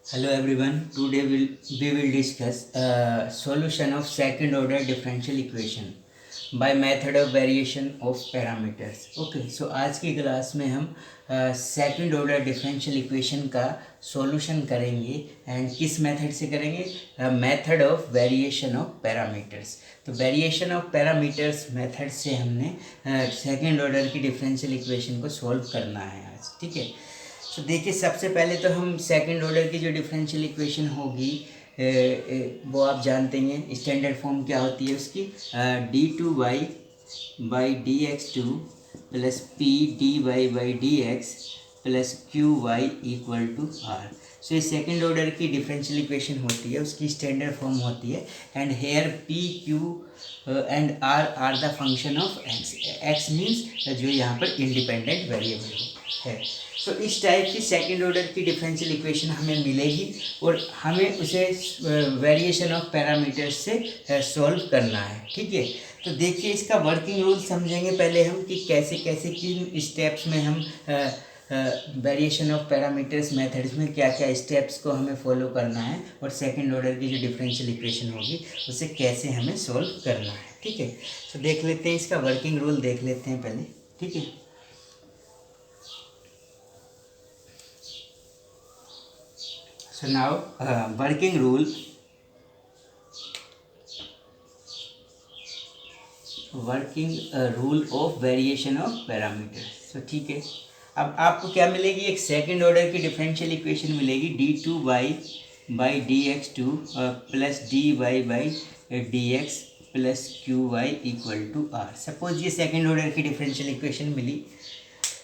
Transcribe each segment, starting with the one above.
Hello everyone. Today we will discuss solution of second order differential equation by method of variation of parameters. Okay, so आज की class में हम second order differential equation का solution करेंगे and किस method से करेंगे? Method of variation of parameters. तो वेरिएशन ऑफ पैरामीटर्स मेथड से हमने सेकंड ऑर्डर की डिफरेंशियल इक्वेशन को सॉल्व करना है आज. ठीक है. तो देखिए, सबसे पहले तो हम सेकंड ऑर्डर की जो डिफरेंशियल इक्वेशन होगी वो आप जानते हैं. स्टैंडर्ड फॉर्म क्या होती है उसकी? d2y/dx2 plus p/dy/dx plus qy equal to r. सो ये सेकंड ऑर्डर की डिफरेंशियल इक्वेशन होती है, उसकी स्टैंडर्ड फॉर्म होती है. And here p q and r are the function of x. x means जो यहाँ पर इंडिपेंडेंट वेरिएबल है. तो इस टाइप की सेकंड ऑर्डर की डिफरेंशियल इक्वेशन हमें मिलेगी और हमें उसे वेरिएशन ऑफ पैरामीटर्स से सॉल्व करना है. ठीक है. तो देखिए, इसका वर्किंग रूल समझेंगे पहले हम कि कैसे कैसे किन स्टेप्स में हम वेरिएशन ऑफ पैरामीटर्स मेथड्स में क्या क्या स्टेप्स को हमें फॉलो करना है और सेकंड ऑर्डर की जो डिफरेंशियल इक्वेशन होगी उसे कैसे हमें सॉल्व करना है. ठीक है. तो देख लेते हैं, इसका वर्किंग रूल देख लेते हैं पहले. ठीक है. So now working rule of variation of parameters. So ठीक है. अब आपको क्या मिलेगी? एक सेकंड ऑर्डर की डिफरेंशियल इक्वेशन मिलेगी d2y/dx2 plus dy/dx plus qy equal to r. Suppose ये सेकंड ऑर्डर की डिफरेंशियल इक्वेशन मिली.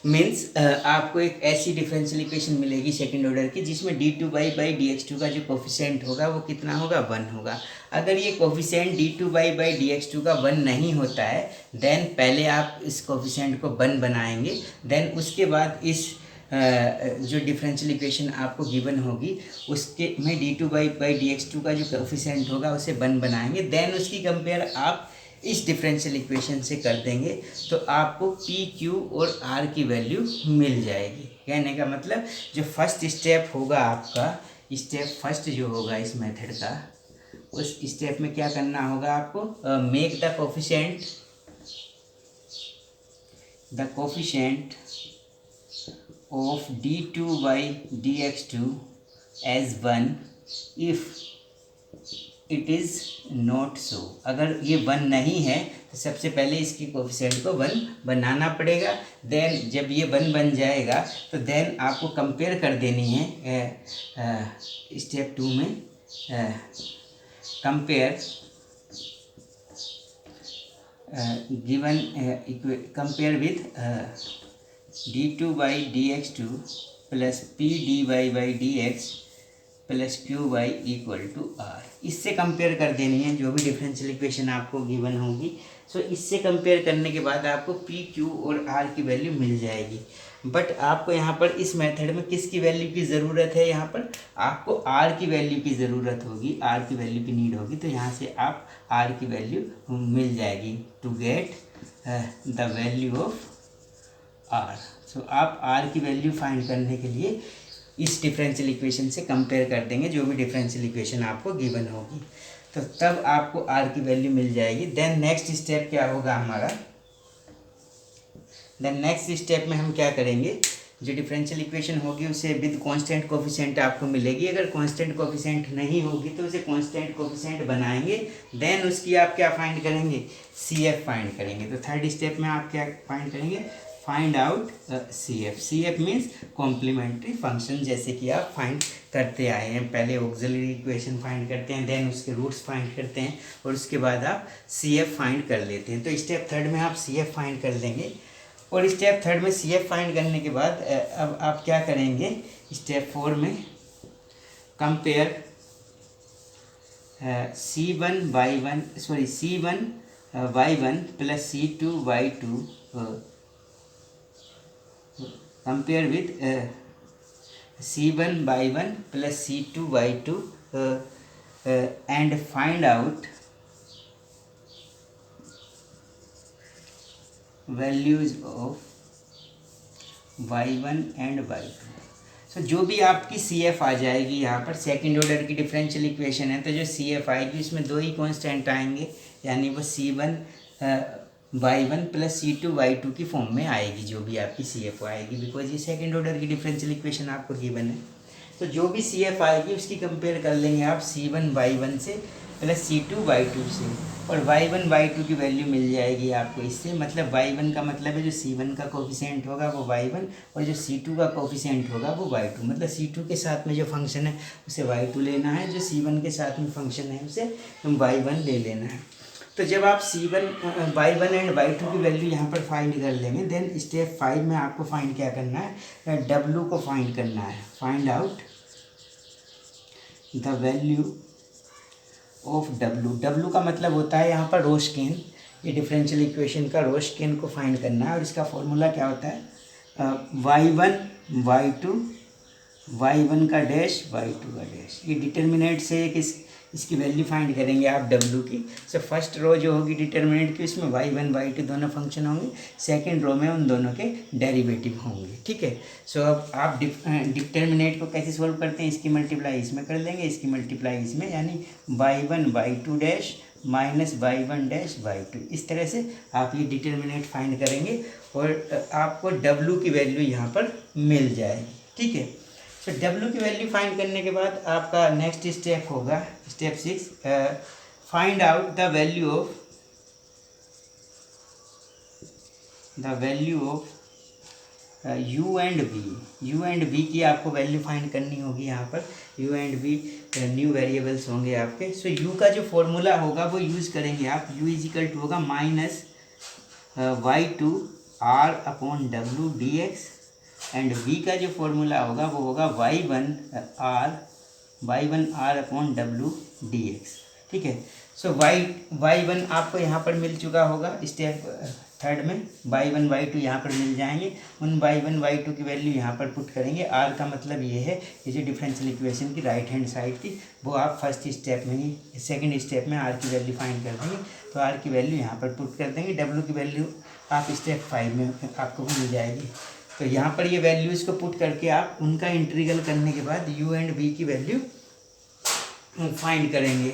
मीन्स आपको एक ऐसी डिफरेंशियल इक्वेशन मिलेगी सेकंड ऑर्डर की जिसमें d2y/dx2 का जो कोफिशिएंट होगा वो कितना होगा? 1 होगा. अगर ये कोफिशिएंट d2y/dx2 का 1 नहीं होता है देन पहले आप इस कोफिशिएंट को 1 बनाएंगे. देन उसके बाद इस जो डिफरेंशियल इक्वेशन आपको गिवन होगी उसके में d2y/dx2 का जो कोफिशिएंट होगा उसे 1 बनाएंगे. देन उसकी कंपेयर आप इस डिफरेंशियल इक्वेशन से कर देंगे तो आपको पी क्यू और आर की वैल्यू मिल जाएगी. कहने का मतलब जो फर्स्ट स्टेप होगा आपका, स्टेप फर्स्ट जो होगा इस मेथड का, उस स्टेप में क्या करना होगा आपको? Make the coefficient of d2y/dx2 as 1 if it is not so. अगर ये 1 नहीं है तो सबसे पहले इसकी कोफिशिएंट को 1 बनाना पड़ेगा. देन जब ये 1 बन जाएगा तो देन आपको कंपेयर कर देनी है स्टेप 2 में. Compare compare with d2y/dx2 plus p/dy/dx plus qy equal to r. इससे कंपेयर कर देनी है जो भी डिफरेंशियल इक्वेशन आपको गिवन होगी. सो इससे कंपेयर करने के बाद आपको p q और r की वैल्यू मिल जाएगी. बट आपको यहाँ पर इस मेथड में किसकी वैल्यू की ज़रूरत है? यहाँ पर आपको r की वैल्यू की ज़रूरत होगी, r की वैल्यू की नीड होगी. तो यहाँ से आप r की वैल्यू मिल जाएगी to get the value of r. So आप r की वैल्यू फाइंड करने के लिए इस डिफरेंशियल इक्वेशन से कंपेयर कर देंगे जो भी डिफरेंशियल इक्वेशन आपको गिवन होगी. तो तब आपको r की वैल्यू मिल जाएगी. देन नेक्स्ट स्टेप क्या होगा हमारा? देन नेक्स्ट स्टेप में हम क्या करेंगे? जो डिफरेंशियल इक्वेशन होगी उसे विद कांस्टेंट कोफिशिएंट आपको मिलेगी. अगर कांस्टेंट कोफिशिएंट नहीं होगी तो उसे कांस्टेंट कोफिशिएंट बनाएंगे. देन उसकी आप क्या फाइंड करेंगे? CF फाइंड करेंगे. तो थर्ड स्टेप में आप क्या फाइंड करेंगे? Find out CF. CF means complementary function, जैसे कि आप फाइंड करते आए हैं. पहले ऑक्सिलरी इक्वेशन फाइंड करते हैं, देन उसके रूट्स फाइंड करते हैं और उसके बाद आप CF फाइंड कर लेते हैं. तो स्टेप थर्ड में आप CF फाइंड कर लेंगे. और स्टेप थर्ड में CF फाइंड करने के बाद अब आप क्या करेंगे? स्टेप 4 में compare C1y1 plus C2y2 compare with C1y1 plus C2y2 and find out values of y1 and y2. सो जो भी आपकी सी एफ आ जाएगी यहाँ पर, सेकंड ऑर्डर की डिफरेंशियल इक्वेशन है, तो जो सी एफ आएगी उसमें दो ही कांस्टेंट आएंगे, यानी वो C1 y1 plus C2 y2 की फॉर्म में आएगी जो भी आपकी सी एफ आएगी, बिकॉज ये सेकंड ऑर्डर की डिफरेंशियल इक्वेशन आपको गिवन है। तो जो भी सी एफ आएगी उसकी कंपेयर कर लेंगे आप C1 y1 से प्लस C2 y2 से, और y1 y2 की वैल्यू मिल जाएगी आपको इससे। मतलब y1 का मतलब है जो C1 का कोफिशिएंट होगा वो y1 और जो C2 का कोफिशिएंट होगा वो y2। मतलब C2 के साथ में जो फंक्शन है उसे y2 लेना है, जो C1 के साथ में फंक्शन है उसे y1 ले लेना है। तो जब आप C1 y1 एंड y2 की वैल्यू यहाँ पर फाइंड कर लेंगे, देन स्टेप 5 में आपको फाइंड क्या करना है, W को फाइंड करना है। Find out the value of W का मतलब होता है यहाँ पर रोस्केन, ये डिफरेंशियल इक्वेशन का रोस्केन को फाइंड करना है, और इसका फॉर्मूला क्या होता है, y1 का डैश y2 का डैश। ये डिटर्मिनेंट से इसकी वैल्यू फाइंड करेंगे आप W की। सो फर्स्ट रो जो होगी डिटर्मिनेंट की उसमें y1 y2 दोनों फंक्शन होंगे, सेकंड रो में उन दोनों के डेरिवेटिव होंगे, ठीक है। सो अब आप डिटर्मिनेंट को कैसे सोल्व करते हैं, इसकी मल्टीप्लाई इसमें कर देंगे, इसकी मल्टीप्लाई इसमें, यानी y1 y2 dash minus y1 dash y2। इस तरह से आप ये डिटर्मिनेंट फाइंड करेंगे और आपको W की वैल्यू यहाँ पर मिल जाएगी, ठीक है। तो W की वैल्यू फाइंड करने के बाद आपका नेक्स्ट स्टेप होगा step 6, find out the value of U and V की आपको वैल्यू फाइंड करनी होगी यहाँ पर। U and V new variables होंगे आपके। सो U का जो फॉर्मूला होगा वो यूज़ करेंगे आप। U इज इक्वल टू होगा minus y2 r upon W dx, and V का जो फॉर्मूला होगा वो होगा y1 r upon W dx, ठीक है। सो y1 आपको यहाँ पर मिल चुका होगा स्टेप थर्ड में, y1 y2 यहाँ पर मिल जाएंगे। उन y1 y2 की वैल्यू यहाँ पर पुट करेंगे। r का मतलब ये है, ये जो डिफरेंशियल इक्वेशन की राइट हैंड साइड थी वो आप फर्स्ट स्टेप में ही, सेकंड स्टेप में r की वैल्यू फाइंड कर देंगे, तो r की वैल्यू यहाँ पर पुट कर देंगे। w की वैल्यू आप स्टेप 5 में आपको मिल जाएगी। तो यहाँ पर ये वैल्यूज़ को पुट करके आप उनका इंटीग्रल करने के बाद u एंड v की वैल्यू फाइंड करेंगे,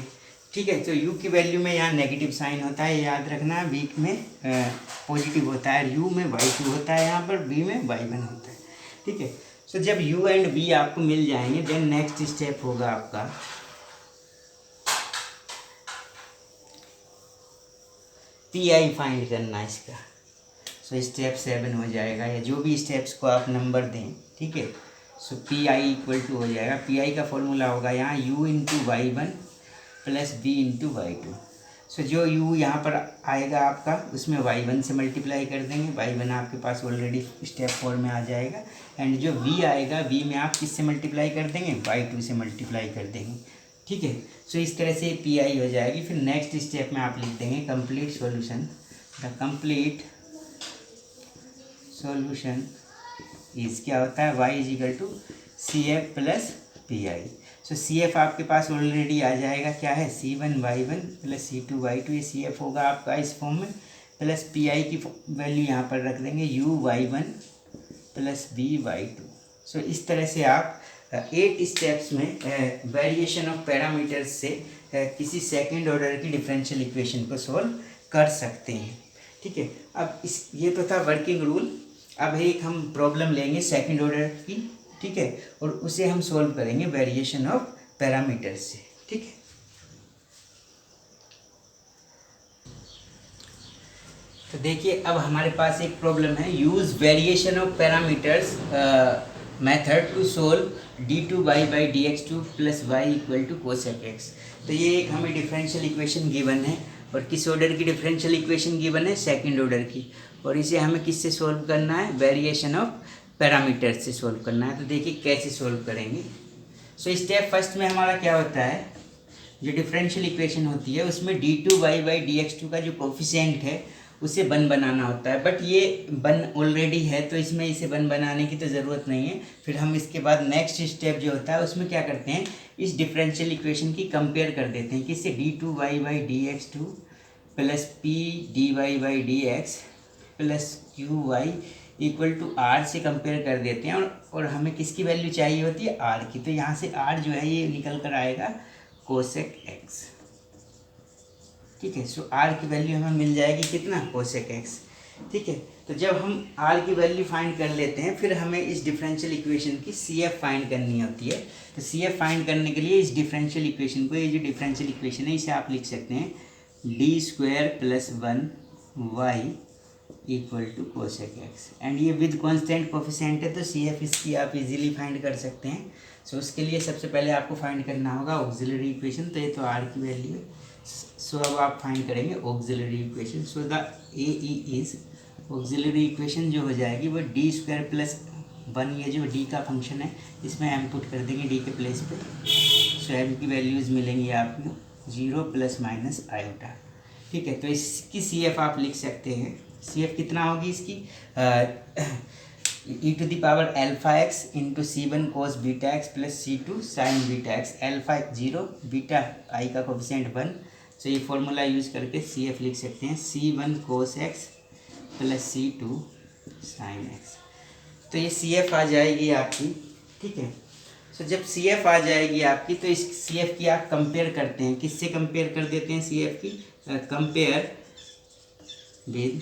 ठीक है। तो u की वैल्यू में यहाँ नेगेटिव साइन होता है, याद रखना। v में पॉजिटिव होता है, u में y2 होता है, यहाँ पर v में y1 होता है, ठीक है। सो जब u एंड v आपको मिल जाएंगे, देन नेक्स्ट स्टेप होगा आपका pi फाइंड करना इसका। सो स्टेप 7 हो जाएगा, या जो भी स्टेप्स को आप नंबर दें, ठीक है। सो pi इक्वल टू हो जाएगा, pi का फॉर्मूला होगा यहाँ u into y1 plus v into y2। सो जो u यहाँ पर आएगा आपका उसमें y1 से मल्टीप्लाई कर देंगे, y1 आपके पास ऑलरेडी स्टेप 4 में आ जाएगा, एंड जो v आएगा v में आप किससे मल्टीप्लाई कर देंगे, y2 से मल्टीप्लाई कर देंगे, ठीक है। सो इस तरह से pi हो जाएगी। फिर नेक्स्ट स्टेप में आप लिख देंगे complete solution. The complete solution is क्या होता है, y is equal to CF plus PI। So CF आपके पास ऑलरेडी आ जाएगा, क्या है, C1 y1 plus C2 y2, ये CF होगा आपका इस फॉर्म में, प्लस PI की वैल्यू यहाँ पर रख देंगे u y1 plus b y2। सो इस तरह से आप 8 स्टेप्स में वेरिएशन ऑफ पैरामीटर्स से किसी सेकंड ऑर्डर की डिफरेंशियल इक्वेशन को सॉल्व कर सकते हैं, ठीक है। अब ये तो था वर्किंग रूल। अब एक हम प्रॉब्लम लेंगे सेकंड ऑर्डर की, ठीक है, और उसे हम सॉल्व करेंगे वेरिएशन ऑफ पैरामीटर्स से, ठीक है। तो देखिए अब हमारे पास एक प्रॉब्लम है, use variation of parameters method to solve d2y by dx2 plus y equal to cosec x। तो ये एक हमें डिफरेंशियल इक्वेशन गिवन है, और किस ऑर्डर की डिफरेंशियल इक्वेशन गिवन है, सेकंड ऑर्डर की, और इसे हमें किससे सोल्व करना है, वेरिएशन ऑफ पैरामीटर्स से सोल्व करना है। तो देखिए कैसे सोल्व करेंगे। सो स्टेप फर्स्ट में हमारा क्या होता है, जो डिफरेंशियल इक्वेशन होती है उसमें d2y बाई dx2 का जो कोफिशिएंट है उसे वन बनाना होता है, बट ये वन ऑलरेडी है तो इसमें इसे वन बनाने की तो ज़रूरत नहीं है। फिर हम इसके बाद नेक्स्ट स्टेप जो होता है उसमें क्या करते हैं, इस डिफरेंशियल इक्वेशन की कंपेयर कर देते हैं, किससे, d2y by dx2 plus p dy by dx plus qy equal to R से कंपेयर कर देते हैं और हमें किसकी वैल्यू चाहिए होती है, आर की। तो यहाँ से आर जो है ये निकल कर आएगा कोसेक एक्स। ठीक है, सो आर की वैल्यू हमें मिल जाएगी कितना, कोसेक एक्स। ठीक है, तो जब हम आर की वैल्यू फाइंड कर लेते हैं फिर हमें इस डिफरेंशियल इक्वेशन की सी एफ फाइंड करनी होती है। तो सी एफ फाइंड करने के लिए इस डिफरेंशियल इक्वेशन को, ये जो डिफरेंशियल इक्वेशन है इसे आप लिख सकते हैं D square plus 1y equal to cosec x. And ये विद कॉन्स्टेंट कोफिशिएंट है तो सी एफ इसकी आप इजीली फाइंड कर सकते हैं। सो उसके लिए सबसे पहले आपको फाइंड करना होगा ऑक्सिलरी इक्वेशन। तो ये तो आर की वैल्यू है। सो अब आप फाइंड करेंगे auxiliary equation. So the A E is auxiliary equation जो हो जाएगी वो डी स्क्वायर प्लस 1, ये जो डी का फंक्शन है इसमें एम पुट कर देंगे डी के प्लेस पे। सो एम की वैल्यूज़ मिलेंगी आपको 0 प्लस माइनस आयोटा। ठीक है, तो इसकी सी एफ आप लिख सकते हैं। सी एफ कितना होगी इसकी, e to the power alpha x into C1 cos beta x plus C2 sine beta x. Alpha 0, beta i का कोफिशिएंट 1। सो ये फॉर्मूला यूज़ करके सी एफ लिख सकते हैं C1 कोस x plus C2 sign x. तो ये सी एफ आ जाएगी आपकी। ठीक है, सो जब सी एफ आ जाएगी आपकी तो इस सी एफ की आप कंपेयर करते हैं, किससे कंपेयर कर देते हैं सी एफ की, compare with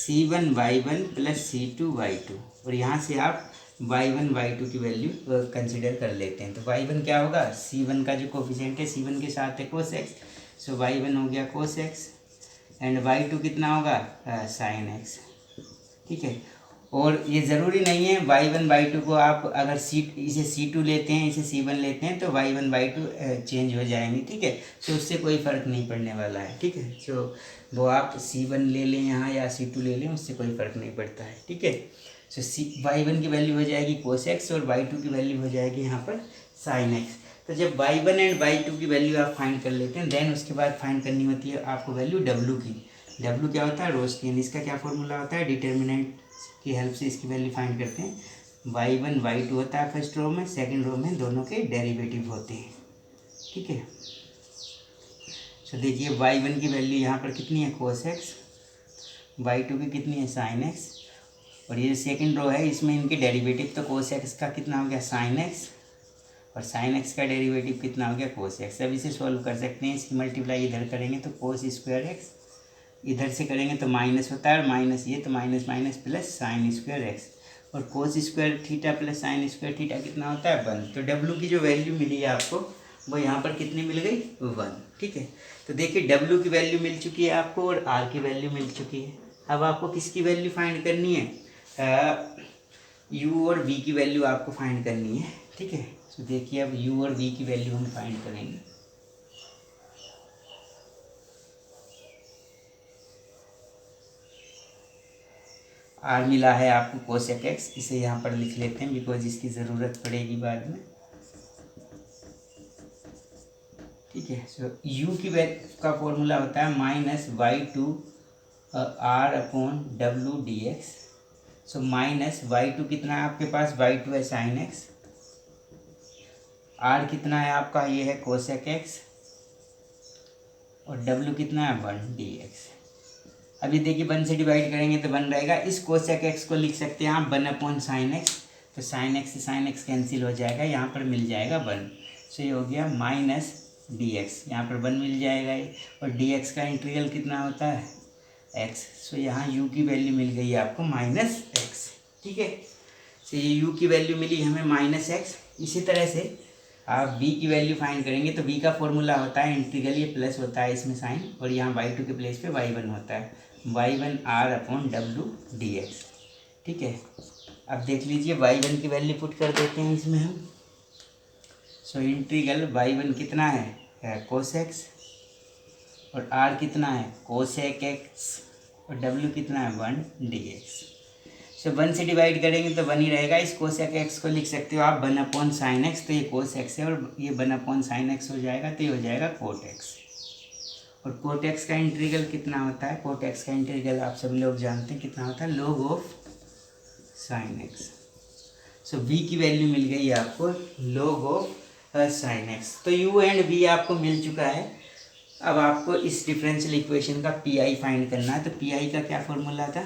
C1y1 plus C2y2। और यहाँ से आप y1 y2 की वैल्यू कंसिडर कर लेते हैं। तो y1 क्या होगा, C1 का जो कोफिशिएंट है C1 के साथ है कोस एक्स, सो y1 हो गया कोस एक्स। एंड y2 कितना होगा, साइन एक्स। ठीक है, और ये ज़रूरी नहीं है y1 y2 को आप अगर इसे C2 लेते हैं इसे C1 लेते हैं तो y1 y2 चेंज हो जाएंगे। ठीक है, तो उससे कोई फ़र्क नहीं पड़ने वाला है। ठीक है, सो वो आप C1 ले लें यहाँ या C2 ले लें, उससे कोई फ़र्क नहीं पड़ता है। ठीक है, सो y1 की वैल्यू हो जाएगी कोस एक्स और y2 की वैल्यू हो जाएगी यहाँ पर साइन एक्स। तो जब y1 एंड y2 की वैल्यू आप फाइंड कर लेते हैं देन उसके बाद फाइंड करनी होती है आपको वैल्यू w की। w क्या होता है, रोस्कियन। इसका क्या फॉर्मूला होता है, डिटर्मिनेंट की हेल्प से इसकी वैल्यू फाइंड करते हैं। y1 y2 होता है फर्स्ट रो में, सेकंड रो में दोनों के डेरिवेटिव होते हैं। ठीक है, तो देखिए y1 की वैल्यू यहाँ पर कितनी है, कोस एक्स, y2 की कितनी है, साइन एक्स। और ये सेकंड रो है इसमें इनके डेरिवेटिव, तो कोस एक्स का कितना हो गया, साइन एक्स, और साइन एक्स का डेरिवेटिव कितना हो गया, कोस एक्स। अब इसे सॉल्व कर सकते हैं, इसकी मल्टीप्लाई इधर करेंगे तो कोस स्क्वायर एक्स, इधर से करेंगे तो माइनस होता है और माइनस ये तो minus minus plus sine square x, और cos square theta plus sine square theta कितना होता है, 1। तो डब्ल्यू की जो वैल्यू मिली है आपको वो यहाँ पर कितनी मिल गई, 1। ठीक है, तो देखिए डब्ल्यू की वैल्यू मिल चुकी है आपको और आर की वैल्यू मिल चुकी है। अब आपको किसकी वैल्यू फाइंड करनी है, यू और वी की वैल्यू आपको फाइंड करनी है। ठीक है, तो देखिए अब यू और वी की वैल्यू हम फाइंड करेंगे। आर मिला है आपको कोसेक एक्स, इसे यहाँ पर लिख लेते हैं बिकॉज इसकी ज़रूरत पड़ेगी बाद में। ठीक है, सो यू की का फॉर्मूला होता है -y2 r upon w dx। सो -y2 कितना है आपके पास, y2 है साइन एक्स, r कितना है आपका, ये है कोसेक एक्स, और w कितना है 1 dx। अभी देखिए 1 से डिवाइड करेंगे तो 1 रहेगा। इस कोसेक एक्स को लिख सकते हैं आप 1 अपॉन साइन एक्स, तो साइन एक्स से साइन एक्स कैंसिल हो जाएगा, यहाँ पर मिल जाएगा 1। सो ये हो गया माइनस डी एक्स, यहाँ पर 1 मिल जाएगा ये, और डी एक्स का इंटीग्रल कितना होता है, एक्स। सो यहाँ यू की वैल्यू मिल गई आपको -x। ठीक है, सो ये यू की वैल्यू मिली हमें -x। इसी तरह से आप v की वैल्यू फाइंड करेंगे तो v का फॉर्मूला होता है इंटीग्रल, ये प्लस होता है इसमें साइन, और यहाँ y2 के प्लेस पे y1 होता है, y1 r upon w dx। ठीक है, अब देख लीजिए y1 की वैल्यू पुट कर देते हैं इसमें हम। सो इंटीग्रल y1 कितना है कोस एक्स, और r कितना है कोसेक एक्स, और w कितना है 1 dx। सो 1 से डिवाइड करेंगे तो 1 ही रहेगा। इस कोसेक एक्स को लिख सकते हो आप 1 अपॉन साइन एक्स, तो ये कोस एक्स है और ये 1 अपॉन साइन एक्स हो जाएगा, तो ये हो जाएगा कोट एक्स। और कोट एक्स का इंटीग्रल कितना होता है, कोट एक्स का इंटीग्रल आप सभी लोग जानते हैं कितना होता है, log of sine x. So v की वैल्यू मिल गई आपको log ऑफ साइन एक्स। तो u एंड v आपको मिल चुका है। अब आपको इस डिफरेंशियल इक्वेशन का पी आई फाइंड करना है। तो पी आई का क्या फॉर्मूला था,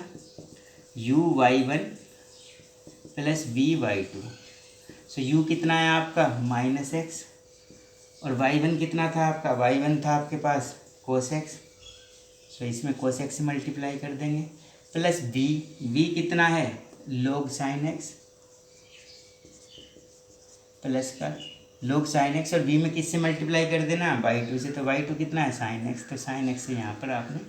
u y one plus b y two. So u कितना है आपका माइनस एक्स, और वाई वन कितना था आपका, वाई वन था आपके पास कोस एक्स। सो इसमें कोस एक्स से मल्टीप्लाई कर देंगे, प्लस बी कितना है लोग साइन एक्स, प्लस का लोग साइन एक्स, और बी में किससे मल्टीप्लाई कर देना बाई टू से, तो बाई टू कितना है साइन एक्स, तो साइन एक्स से यहाँ पर आपने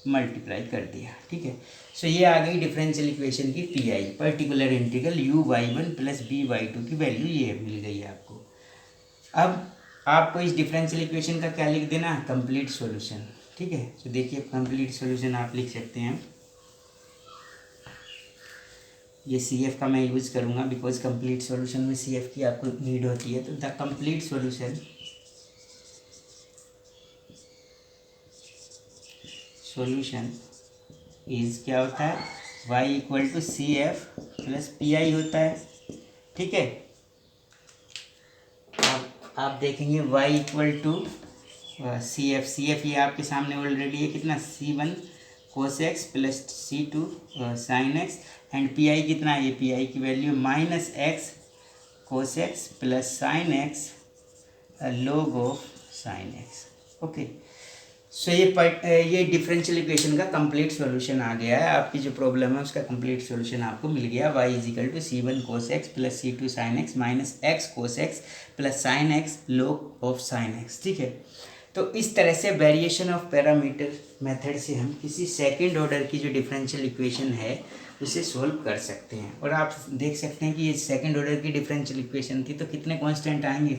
मल्टीप्लाई कर दिया। ठीक है, सो ये आ गई डिफरेंशियल इक्वेशन की P I, particular integral u y one plus b y two की वैल्यू ये मिल गई आपको। अब आपको इस डिफरेंशियल इक्वेशन का क्या लिख देना, कंप्लीट सॉल्यूशन। ठीक है, तो देखिए कंप्लीट सॉल्यूशन आप लिख सकते हैं, ये सी एफ का मैं यूज़ करूँगा बिकॉज कंप्लीट सॉल्यूशन में सी एफ की आपको नीड होती है। तो द कंप्लीट सॉल्यूशन इज क्या होता है, y equal to C F plus P I होता है। ठीक है, आप देखेंगे y equal to C F ये आपके सामने ऑलरेडी है, कितना C one cos x plus C two sine x, and P I कितना है, ये पी आई की value minus x cos x plus sine x log of sine x. Okay, so ये डिफरेंशियल इक्वेशन का complete solution आ गया है, आपकी जो प्रॉब्लम है उसका कंप्लीट सॉल्यूशन आपको मिल गया। y is equal to C one cos x plus C two sine x minus x cos x plus sine x log of sine x. ठीक है, तो इस तरह से वेरिएशन ऑफ पैरामीटर मेथड से हम किसी सेकंड ऑर्डर की जो डिफरेंशियल इक्वेशन है उसे सोल्व कर सकते हैं। और आप देख सकते हैं कि ये सेकंड ऑर्डर की डिफरेंशियल इक्वेशन थी, तो कितने कांस्टेंट आएंगे,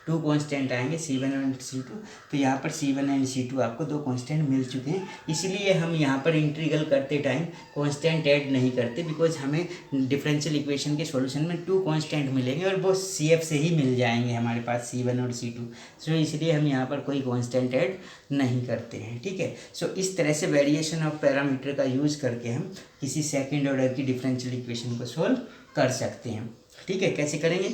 2 कांस्टेंट आएंगे C1 एंड C2। तो यहाँ पर C1 एंड C2 आपको 2 कांस्टेंट मिल चुके हैं, इसलिए हम यहाँ पर इंटीग्रल करते टाइम कांस्टेंट ऐड नहीं करते, बिकॉज हमें डिफरेंशियल इक्वेशन के सॉल्यूशन में 2 कांस्टेंट मिलेंगे और वो CF से ही मिल जाएंगे हमारे पास C1 और C2। सो इसलिए हम यहाँ पर कोई कांस्टेंट ऐड नहीं करते हैं। ठीक है, सो इस तरह से वेरिएशन ऑफ पैरामीटर का यूज़ करके हम किसी सेकंड ऑर्डर की डिफरेंशियल इक्वेशन को सोल्व कर सकते हैं। ठीक है, कैसे करेंगे,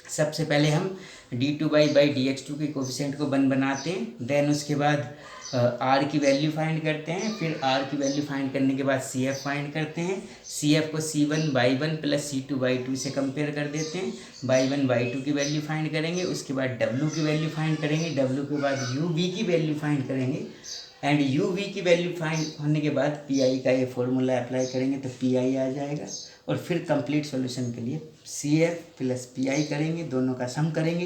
सबसे पहले हम d2/dx2 के कोफिशिएंट को 1 बनाते हैं, देन उसके बाद r की वैल्यू फाइंड करते हैं, फिर r की वैल्यू फाइंड करने के बाद CF फाइंड करते हैं, CF को C1/1 प्लस C2/2 से कंपेयर कर देते हैं, y1/2 की वैल्यू फाइंड करेंगे, उसके बाद W की वैल्यू फाइंड करेंगे, W के बाद UV की वैल्यू फाइंड करेंगे, एंड UV की वैल्यू फाइंड होने के बाद PI का ये फॉर्मूला अप्लाई करेंगे तो PI आ जाएगा, और फिर कंप्लीट सॉल्यूशन के लिए CF प्लस PI करेंगे, दोनों का सम करेंगे।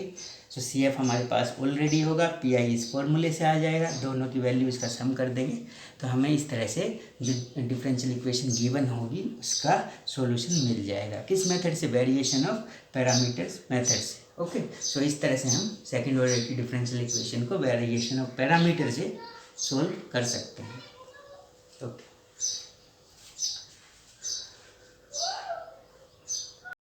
तो CF हमारे पास ऑलरेडी होगा, PI इस फॉर्मूले से आ जाएगा, दोनों की वैल्यू इसका सम कर देंगे, तो हमें इस तरह से जो डिफरेंशियल इक्वेशन गिवन होगी उसका सॉल्यूशन मिल जाएगा। किस मेथड से, वेरिएशन ऑफ पैरामीटर्स मेथड से। ओके, सो इस तरह से हम सेकेंड ऑर्डर की डिफरेंशियल इक्वेशन को वेरिएशन ऑफ पैरामीटर से सोल्व कर सकते हैं। ओके।